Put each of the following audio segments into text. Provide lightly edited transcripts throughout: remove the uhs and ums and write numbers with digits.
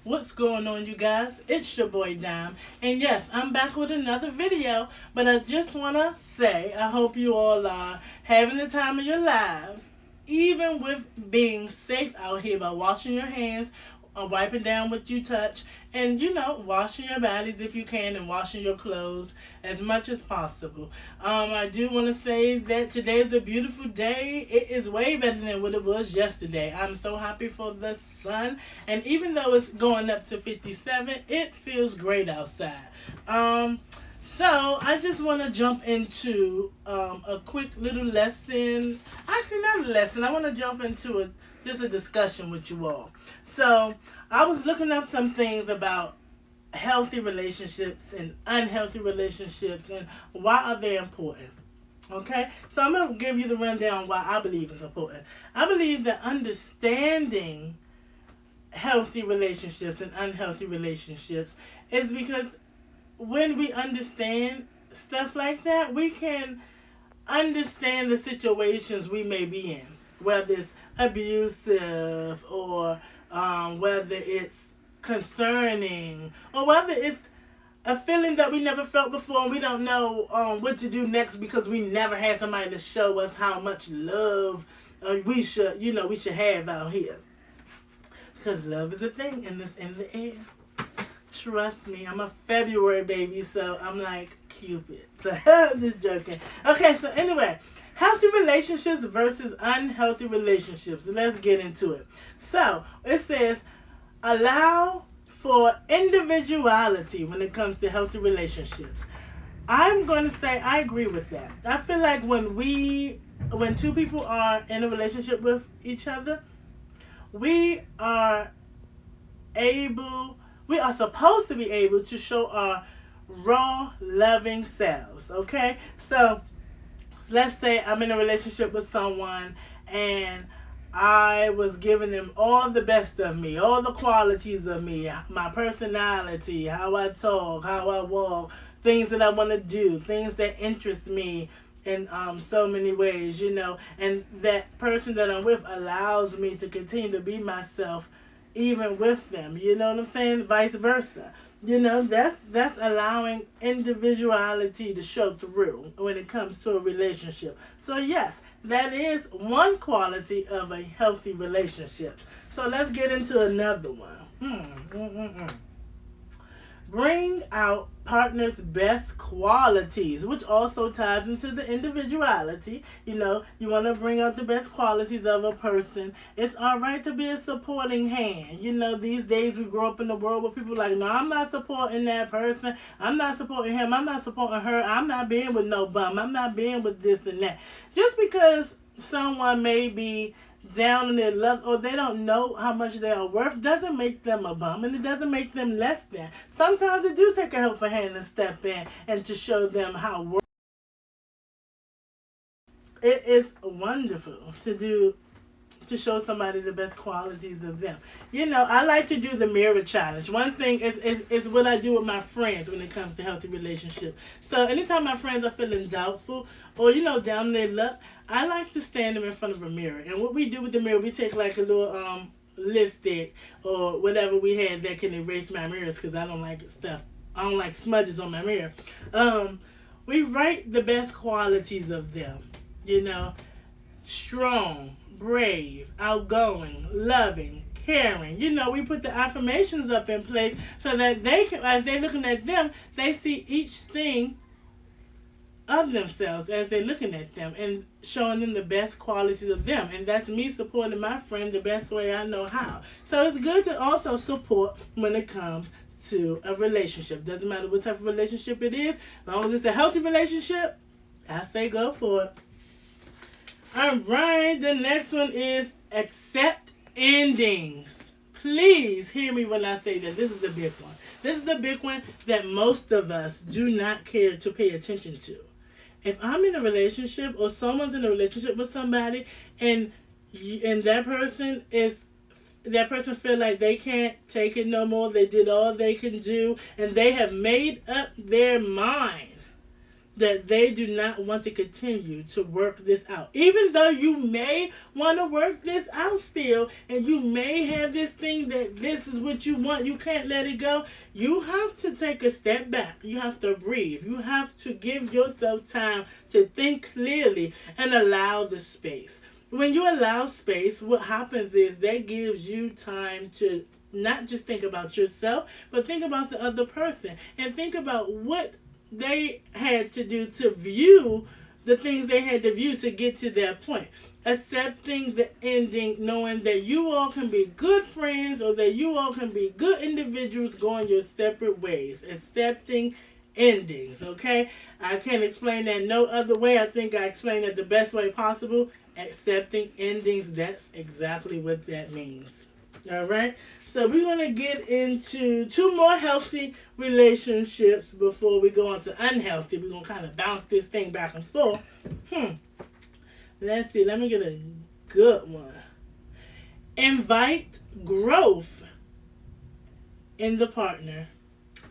What's going on, you guys? It's your boy Dime, and yes, I'm back with another video. But I just wanna say, I hope you all are having the time of your lives, even with being safe out here by washing your hands, wiping down what you touch, and washing your bodies if you can, and washing your clothes as much as possible. I do want to say that today is a beautiful day. It is way better than what it was yesterday. I'm so happy for the sun, and even though it's going up to 57, it feels great outside. So I just want to jump into a quick little lesson. Actually, not a lesson. I want to jump into just a discussion with you all. So I was looking up some things about healthy relationships and unhealthy relationships and why are they important. Okay, so I'm gonna give you the rundown why I believe it's important. I believe that understanding healthy relationships and unhealthy relationships is because when we understand stuff like that, we can understand the situations we may be in, whether it's abusive or whether it's concerning or whether it's a feeling that we never felt before and we don't know what to do next because we never had somebody to show us how much love we should have out here, because love is a thing and it's in the air. Trust me, I'm a February baby, so I'm like Cupid. So I'm just joking. Okay, so anyway, healthy relationships versus unhealthy relationships. Let's get into it. So it says allow for individuality when it comes to healthy relationships. I'm going to say I agree with that. I feel like when two people are in a relationship with each other, we are we are supposed to be able to show our raw, loving selves. Okay? So let's say I'm in a relationship with someone and I was giving them all the best of me, all the qualities of me, my personality, how I talk, how I walk, things that I want to do, things that interest me in so many ways, and that person that I'm with allows me to continue to be myself even with them. You know what I'm saying? Vice versa. That's allowing individuality to show through when it comes to a relationship. So yes, that is one quality of a healthy relationship. So let's get into another one. Bring out partner's best qualities, which also ties into the individuality. You want to bring out the best qualities of a person. It's all right to be a supporting hand. These days we grow up in a world where people are like, no, I'm not supporting that person. I'm not supporting him. I'm not supporting her. I'm not being with no bum. I'm not being with this and that. Just because someone may be down in their luck or they don't know how much they are worth doesn't make them a bum, and it doesn't make them less than. Sometimes it do take a helping hand to step in and to show them how worth. It is wonderful to show somebody the best qualities of them. I like to do the mirror challenge. One thing is what I do with my friends when it comes to healthy relationships. So anytime my friends are feeling doubtful or down in their luck, I like to stand them in front of a mirror. And what we do with the mirror, we take like a little lipstick or whatever we had that can erase my mirrors, because I don't like stuff. I don't like smudges on my mirror. We write the best qualities of them. Strong, brave, outgoing, loving, caring. We put the affirmations up in place so that they can, as they're looking at them, they see each thing of themselves as they're looking at them and showing them the best qualities of them. And that's me supporting my friend the best way I know how. So it's good to also support when it comes to a relationship. Doesn't matter what type of relationship it is, as long as it's a healthy relationship, I say go for it. Alright, the next one is accept endings. Please hear me when I say that. This is the big one. This is the big one that most of us do not care to pay attention to. If I'm in a relationship or someone's in a relationship with somebody and that person feel like they can't take it no more, they did all they can do, and they have made up their mind that they do not want to continue to work this out. Even though you may want to work this out still, and you may have this thing that this is what you want, you can't let it go. You have to take a step back. You have to breathe. You have to give yourself time to think clearly and allow the space. When you allow space, what happens is that gives you time to not just think about yourself, but think about the other person and think about what they had to do to view the things they had to view to get to that point. Accepting the ending, knowing that you all can be good friends or that you all can be good individuals going your separate ways. Accepting endings, okay? I can't explain that no other way. I think I explained it the best way possible. Accepting endings, that's exactly what that means. All right? So we're going to get into 2 more healthy relationships before we go on to unhealthy. We're going to kind of bounce this thing back and forth. Let's see. Let me get a good one. Invite growth in the partner.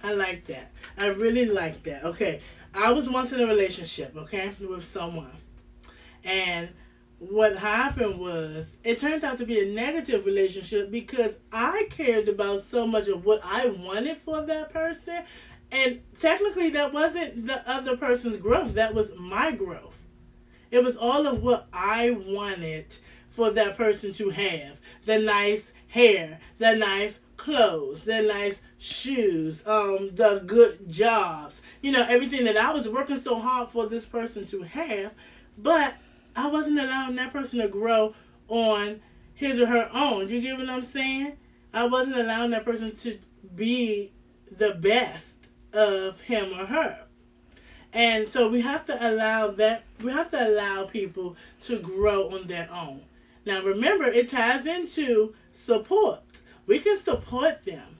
I like that. I really like that. Okay. I was once in a relationship, okay, with someone. And what happened was, it turned out to be a negative relationship because I cared about so much of what I wanted for that person. And technically, that wasn't the other person's growth. That was my growth. It was all of what I wanted for that person to have. The nice hair, the nice clothes, the nice shoes, the good jobs. You know, everything that I was working so hard for this person to have. But I wasn't allowing that person to grow on his or her own. You get what I'm saying? I wasn't allowing that person to be the best of him or her. And so we have to allow that. We have to allow people to grow on their own. Now remember, it ties into support. We can support them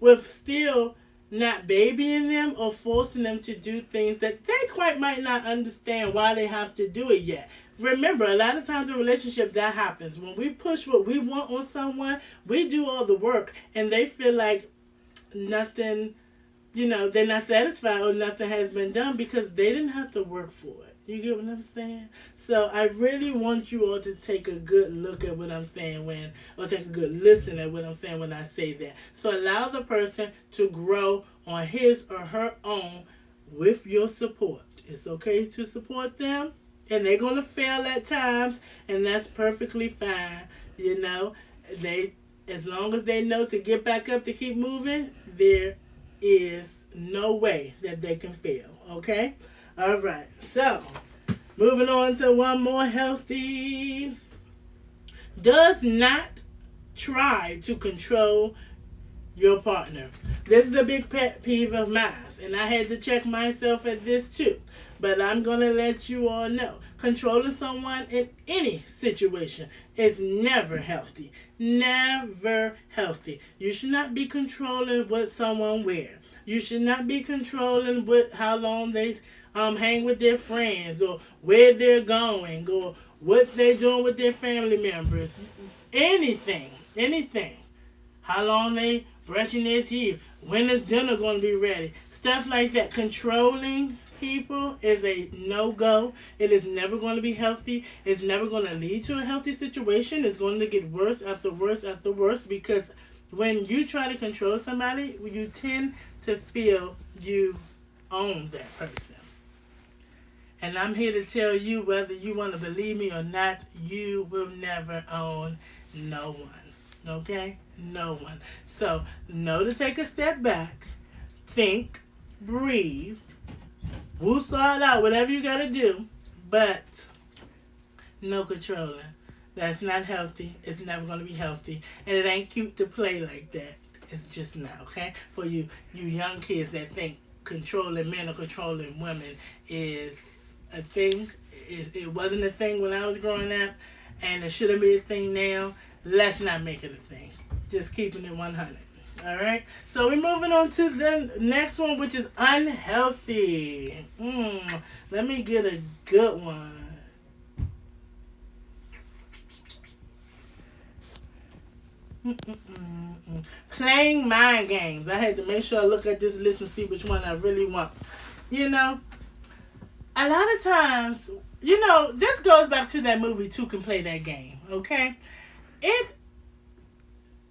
with still not babying them or forcing them to do things that they quite might not understand why they have to do it yet. Remember, a lot of times in a relationship that happens. When we push what we want on someone, we do all the work and they feel like nothing, they're not satisfied or nothing has been done because they didn't have to work for it. You get what I'm saying? So I really want you all to take a good look at what I'm saying or take a good listen at what I'm saying when I say that. So allow the person to grow on his or her own with your support. It's okay to support them, and they're going to fail at times, and that's perfectly fine. As long as they know to get back up to keep moving, there is no way that they can fail. Okay? All right, so moving on to one more healthy. Does not try to control your partner. This is a big pet peeve of mine, and I had to check myself at this too. But I'm going to let you all know. Controlling someone in any situation is never healthy. Never healthy. You should not be controlling what someone wears. You should not be controlling how long they hang with their friends or where they're going or what they're doing with their family members. Anything. How long they brushing their teeth. When is dinner going to be ready? Stuff like that. Controlling people is a no-go. It is never going to be healthy. It's never going to lead to a healthy situation. It's going to get worse after worse after worse because when you try to control somebody, you tend to feel you own that person. And I'm here to tell you, whether you want to believe me or not, you will never own no one. Okay? No one. So, know to take a step back, think, breathe, woosah it out, whatever you got to do, but no controlling. That's not healthy. It's never going to be healthy. And it ain't cute to play like that. It's just not, okay? For you young kids that think controlling men or controlling women is a thing. It wasn't a thing when I was growing up, and it shouldn't be a thing now. Let's not make it a thing. Just keeping it 100. All right? So we're moving on to the next one, which is unhealthy. Let me get a good one. Playing mind games. I had to make sure I look at this list and see which one I really want. a lot of times, you know, this goes back to that movie Two Can Play That Game, okay? It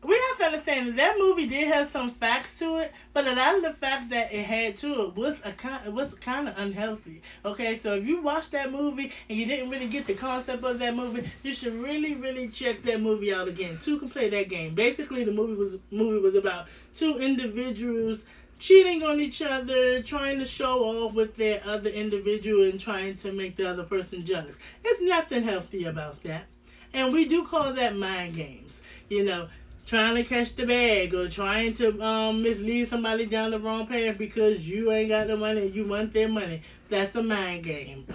we have to understand that that movie did have some facts to it, but a lot of the facts that it had to it was it was kind of unhealthy. Okay, so if you watched that movie and you didn't really get the concept of that movie, you should really check that movie out again. Two Can Play That Game. Basically, the movie was about two individuals cheating on each other, trying to show off with their other individual and trying to make the other person jealous. There's nothing healthy about that. And we do call that mind games. You know, trying to catch the bag or trying to mislead somebody down the wrong path because you ain't got the money and you want their money. That's a mind game.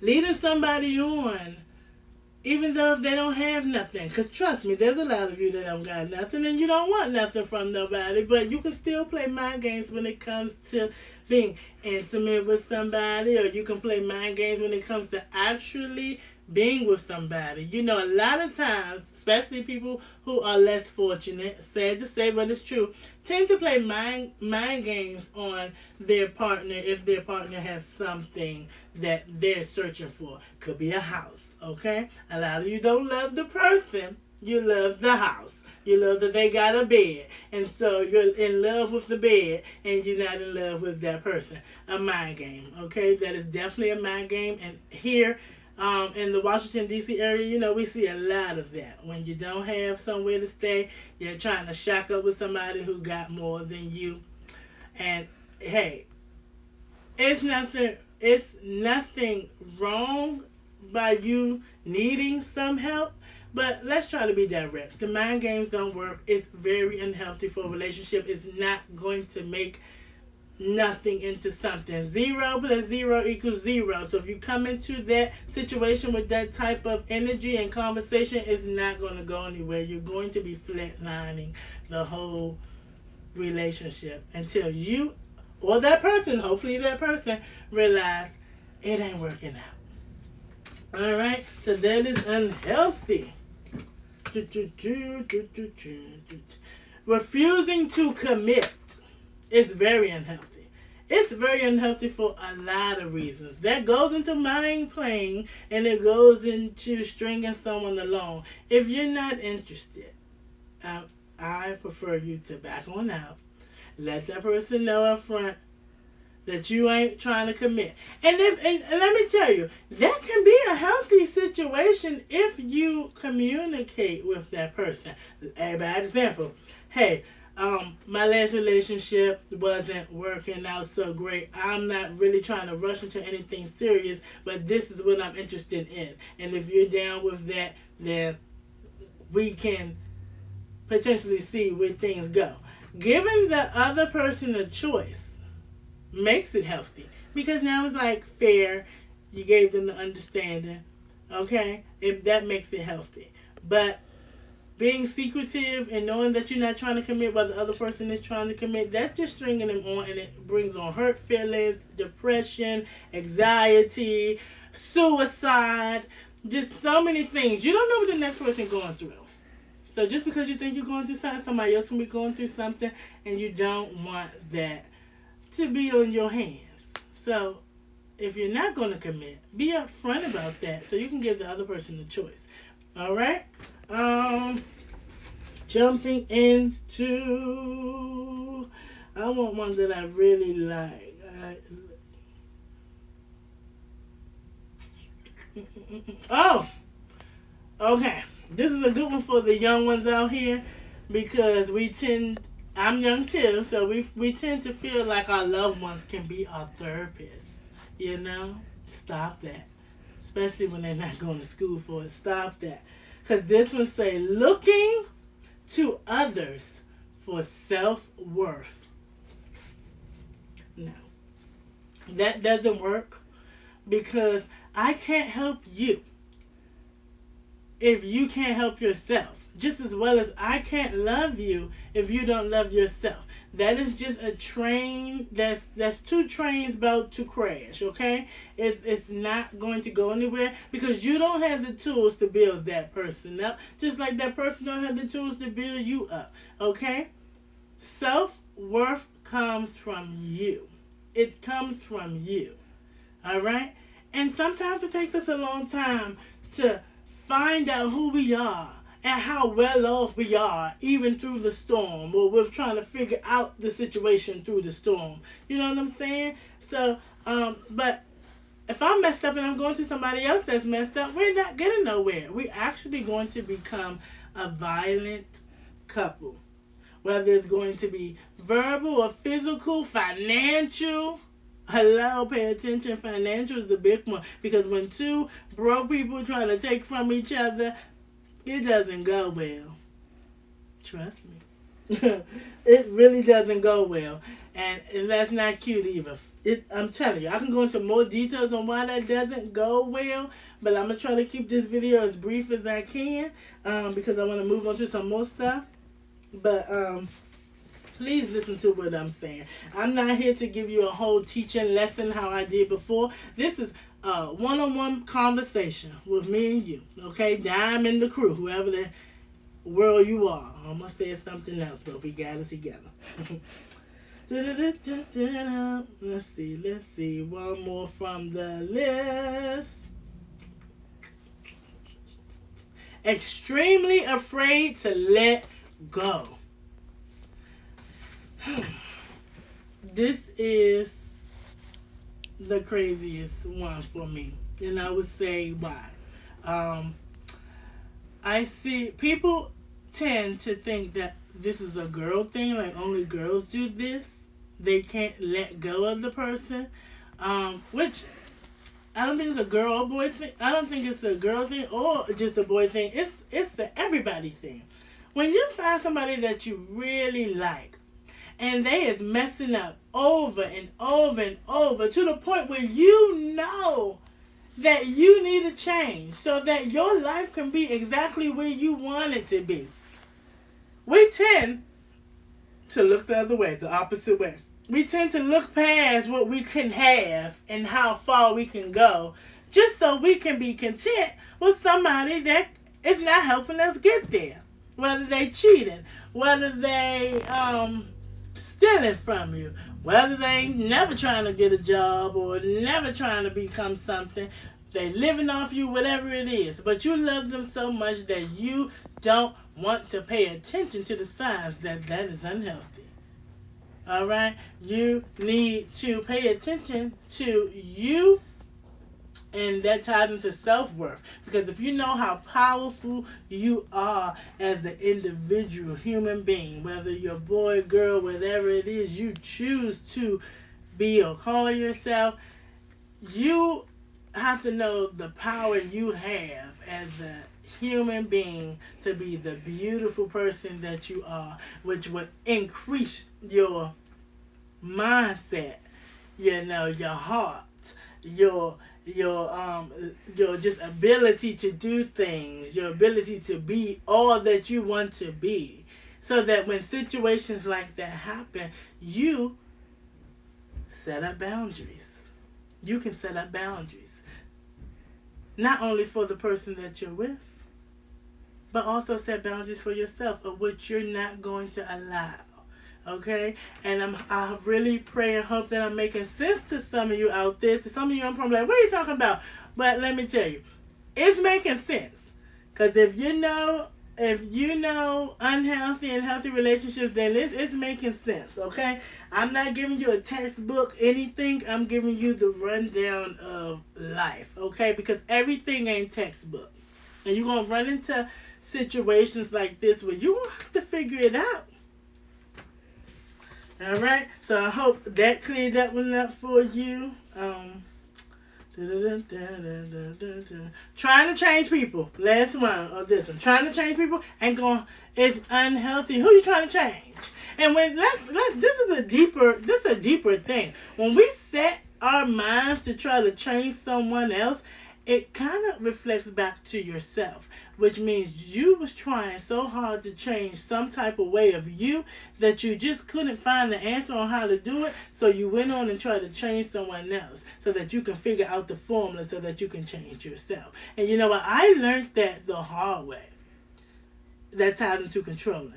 Leading somebody on even though they don't have nothing. Because trust me, there's a lot of you that don't got nothing and you don't want nothing from nobody. But you can still play mind games when it comes to being intimate with somebody, or you can play mind games when it comes to actually being with somebody. You know, a lot of times, especially people who are less fortunate, sad to say, but it's true, tend to play mind games on their partner if their partner has something that they're searching for. Could be a house, okay? A lot of you don't love the person, you love the house. You love that they got a bed, and so you're in love with the bed, and you're not in love with that person. A mind game, okay? That is definitely a mind game, and here in the Washington, D.C. area, you know, we see a lot of that. When you don't have somewhere to stay, you're trying to shack up with somebody who got more than you. And, hey, it's nothing wrong by you needing some help, but let's try to be direct. The mind games don't work. It's very unhealthy for a relationship. It's not going to make nothing into something. 0 plus 0 equals 0. So if you come into that situation with that type of energy and conversation, it's not going to go anywhere. You're going to be flatlining the whole relationship until you or that person, hopefully that person, realize it ain't working out. Alright? So that is unhealthy. Refusing to commit is very unhealthy. It's very unhealthy for a lot of reasons. That goes into mind playing, and it goes into stringing someone along. If you're not interested, I prefer you to back on out. Let that person know up front that you ain't trying to commit. And let me tell you, that can be a healthy situation if you communicate with that person. A bad example. Hey, my last relationship wasn't working out so great. I'm not really trying to rush into anything serious, but this is what I'm interested in. And if you're down with that, then we can potentially see where things go. Giving the other person a choice makes it healthy, because now it's like fair. You gave them the understanding, okay? If that makes it healthy. But being secretive and knowing that you're not trying to commit while the other person is trying to commit, that's just stringing them on, and it brings on hurt feelings, depression, anxiety, suicide, just so many things. You don't know what the next person is going through. So just because you think you're going through something, somebody else can be going through something, and you don't want that to be on your hands. So if you're not going to commit, be upfront about that so you can give the other person the choice. All right? Jumping into, I want one that I really like. Okay. This is a good one for the young ones out here, because I'm young too, so we tend to feel like our loved ones can be our therapists. You know? Stop that. Especially when they're not going to school for it. Stop that. Because this one say, looking to others for self-worth. No. That doesn't work, because I can't help you if you can't help yourself. Just as well as I can't love you if you don't love yourself. That is just a train that's two trains about to crash, okay? It's not going to go anywhere, because you don't have the tools to build that person up, just like that person don't have the tools to build you up, okay? Self-worth comes from you. It comes from you, All right? And sometimes it takes us a long time to find out who we are and how well off we are, even through the storm, or we're trying to figure out the situation through the storm. You know what I'm saying? So, but if I'm messed up and I'm going to somebody else that's messed up, we're not getting nowhere. We're actually going to become a violent couple. Whether it's going to be verbal or physical, financial. Hello, pay attention. Financial is the big one. Because when two broke people try to take from each other, it doesn't go well. Trust me. It really doesn't go well. And that's not cute either. I'm telling you, I can go into more details on why that doesn't go well, but I'm going to try to keep this video as brief as I can because I want to move on to some more stuff. But please listen to what I'm saying. I'm not here to give you a whole teaching lesson how I did before. This is a one-on-one conversation with me and you. Okay? Dime and the crew, whoever the world you are. I almost said something else, but we got it together. Let's see. One more from the list. Extremely afraid to let go. This is the craziest one for me, and I would say why. I see people tend to think that this is a girl thing, like only girls do this. They can't let go of the person, which I don't think it's a girl or boy thing. I don't think it's a girl thing or just a boy thing. It's the everybody thing. When you find somebody that you really like, and they is messing up over and over and over to the point where you know that you need a change so that your life can be exactly where you want it to be. We tend to look the other way, the opposite way. We tend to look past what we can have and how far we can go just so we can be content with somebody that is not helping us get there. Whether they cheating, whether they stealing from you, whether they never trying to get a job or never trying to become something, they living off you, whatever it is. But you love them so much that you don't want to pay attention to the signs that is unhealthy. All right? You need to pay attention to you, and that ties into self-worth. Because if you know how powerful you are as an individual human being, whether you're a boy, girl, whatever it is you choose to be or call yourself, you have to know the power you have as a human being to be the beautiful person that you are, which would increase your mindset, your heart, your just ability to do things, your ability to be all that you want to be, so that when situations like that happen, you set up boundaries. You can set up boundaries. Not only for the person that you're with, but also set boundaries for yourself of what you're not going to allow. Okay? And I really pray and hope that I'm making sense to some of you out there. To some of you, I'm probably like, what are you talking about? But let me tell you, it's making sense. Because if you know unhealthy and healthy relationships, then it's making sense, okay? I'm not giving you a textbook, anything. I'm giving you the rundown of life, okay? Because everything ain't textbook. And you're going to run into situations like this where you're going to have to figure it out. All right? So I hope that cleared that one up for you. Trying to change people. Last one or this one. Trying to change people ain't going. It's unhealthy. Who you trying to change? And when this is a deeper thing. When we set our minds to try to change someone else, it kind of reflects back to yourself, which means you was trying so hard to change some type of way of you that you just couldn't find the answer on how to do it, so you went on and tried to change someone else so that you can figure out the formula so that you can change yourself. And you know what? I learned that the hard way. That ties into controlling.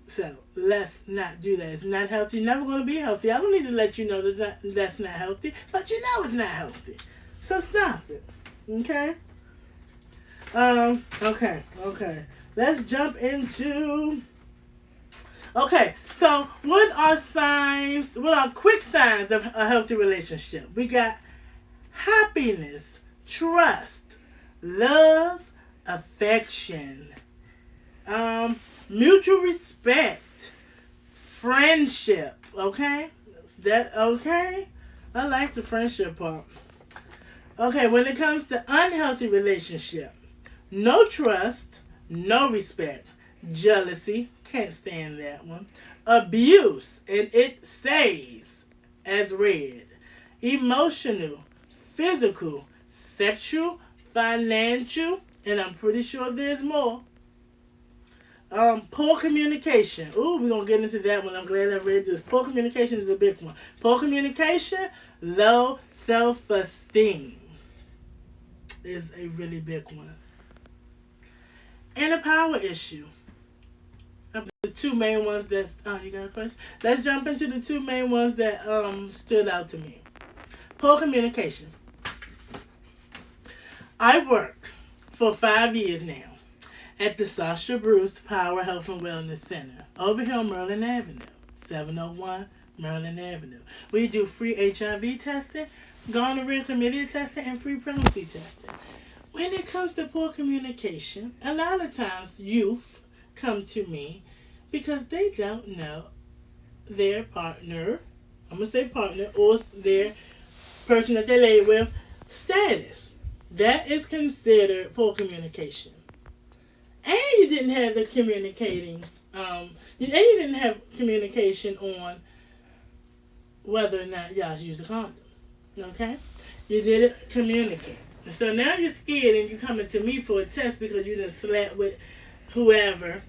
So let's not do that. It's not healthy. Never going to be healthy. I don't need to let you know that's not healthy, but you know it's not healthy. So stop it. Okay. Okay. Let's jump into. Okay, so what are signs? What are quick signs of a healthy relationship? We got happiness, trust, love, affection, mutual respect, friendship. Okay, that okay. I like the friendship part. Okay, when it comes to unhealthy relationship, no trust, no respect, jealousy, can't stand that one, abuse, and it stays as red, emotional, physical, sexual, financial, and I'm pretty sure there's more. Poor communication. Ooh, we're gonna get into that one. I'm glad I read this. Poor communication is a big one. Poor communication, low self-esteem is a really big one. And a power issue. The two main ones that you got a question? Let's jump into the two main ones that stood out to me. Poor communication. I work for 5 years now at the Sasha Bruce Power Health and Wellness Center over here on Maryland Avenue, 701 Maryland Avenue. We do free HIV testing, gonorrhea chlamydia testing, and free pregnancy testing. When it comes to poor communication, a lot of times youth come to me because they don't know their partner, I'm going to say partner, or their person that they lay with, status. That is considered poor communication. And you didn't have the communicating, and you didn't have communication on whether or not y'all use a condom. Okay? You didn't communicate. So now you're scared and you're coming to me for a test because you done slept with whoever,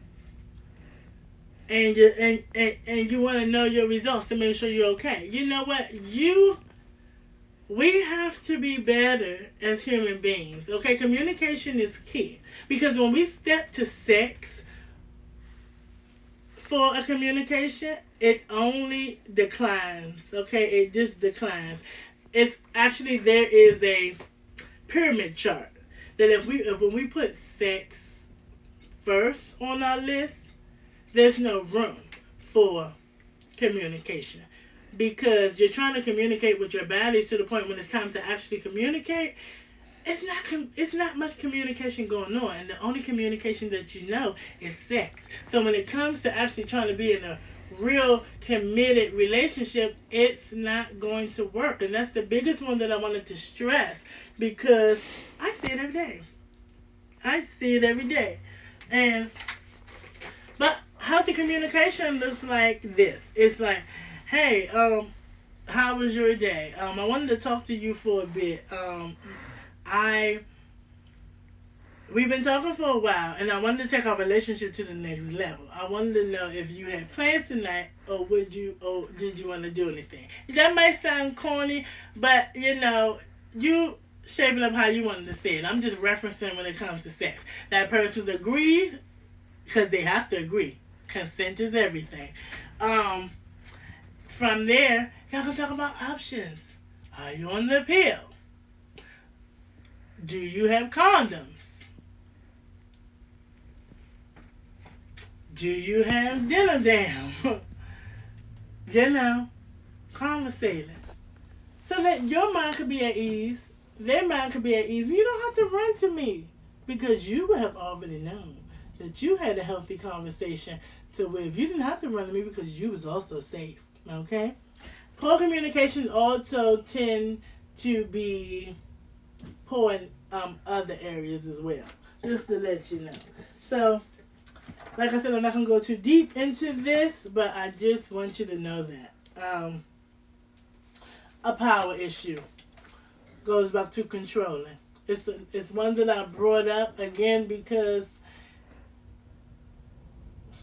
and you want to know your results to make sure you're okay. You know what? We have to be better as human beings. Okay, communication is key because when we step to sex for a communication, it only declines. Okay, it just declines. It's actually there is a pyramid chart that if when we put sex first on our list, there's no room for communication because you're trying to communicate with your bodies to the point when it's time to actually communicate. It's not much communication going on, and the only communication that you know is sex. So when it comes to actually trying to be in a real committed relationship, it's not going to work. And that's the biggest one that I wanted to stress because I see it every day. I see it every day. But healthy communication looks like this. It's like, hey, how was your day? I wanted to talk to you for a bit. We've been talking for a while, and I wanted to take our relationship to the next level. I wanted to know if you had plans tonight, or did you want to do anything? That might sound corny, but you shaping up how you wanted to say it. I'm just referencing when it comes to sex. That person's agreed because they have to agree. Consent is everything. From there, y'all can talk about options. Are you on the pill? Do you have condoms? Do you have dinner down? Conversating. So that your mind could be at ease, their mind could be at ease. You don't have to run to me because you have already known that you had a healthy conversation to where if you didn't have to run to me because you was also safe. Okay? Poor communication also tend to be poor in other areas as well. Just to let you know. So, like I said, I'm not going to go too deep into this, but I just want you to know that. A power issue goes back to controlling. It's one that I brought up again because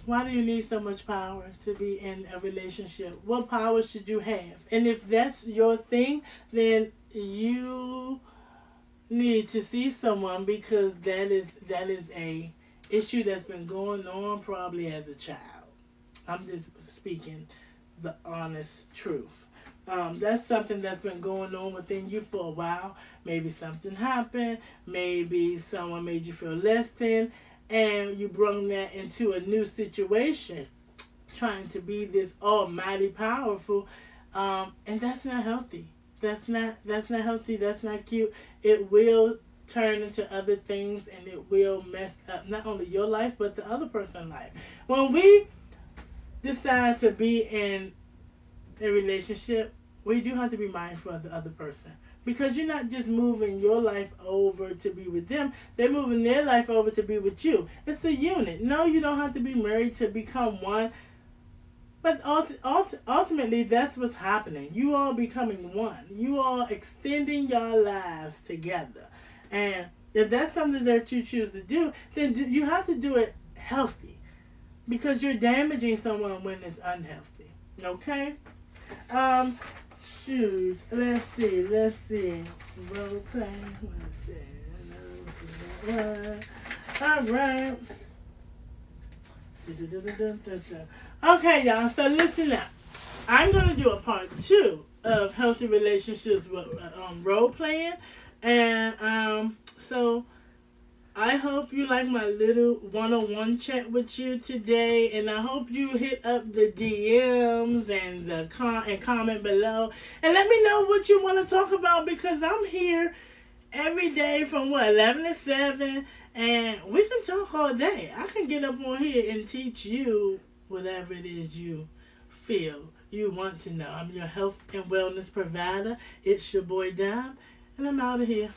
why do you need so much power to be in a relationship? What power should you have? And if that's your thing, then you need to see someone because that is a issue that's been going on probably as a child. I'm just speaking the honest truth. That's something that's been going on within you for a while. Maybe something happened. Maybe someone made you feel less than, and you brought that into a new situation, trying to be this almighty powerful, and that's not healthy. That's not healthy. That's not cute. It will turn into other things, and it will mess up not only your life but the other person's life. When we decide to be in a relationship, we do have to be mindful of the other person. Because you're not just moving your life over to be with them, they're moving their life over to be with you. It's a unit. No, you don't have to be married to become one, but ultimately, that's what's happening. You all becoming one. You all extending your lives together. And if that's something that you choose to do, then you have to do it healthy. Because you're damaging someone when it's unhealthy. Okay? Um, shoot. Let's see. Role play. Let's see. All right. Okay, y'all. So listen up. I'm gonna do a part 2 of healthy relationships with role playing, and so I hope you like my little one-on-one chat with you today, and I hope you hit up the DMs and the comment below, and let me know what you want to talk about, because I'm here every day from 11 to 7, and we can talk all day. I can get up on here and teach you whatever it is you feel you want to know. I'm your health and wellness provider. It's your boy Dom, and I'm out of here.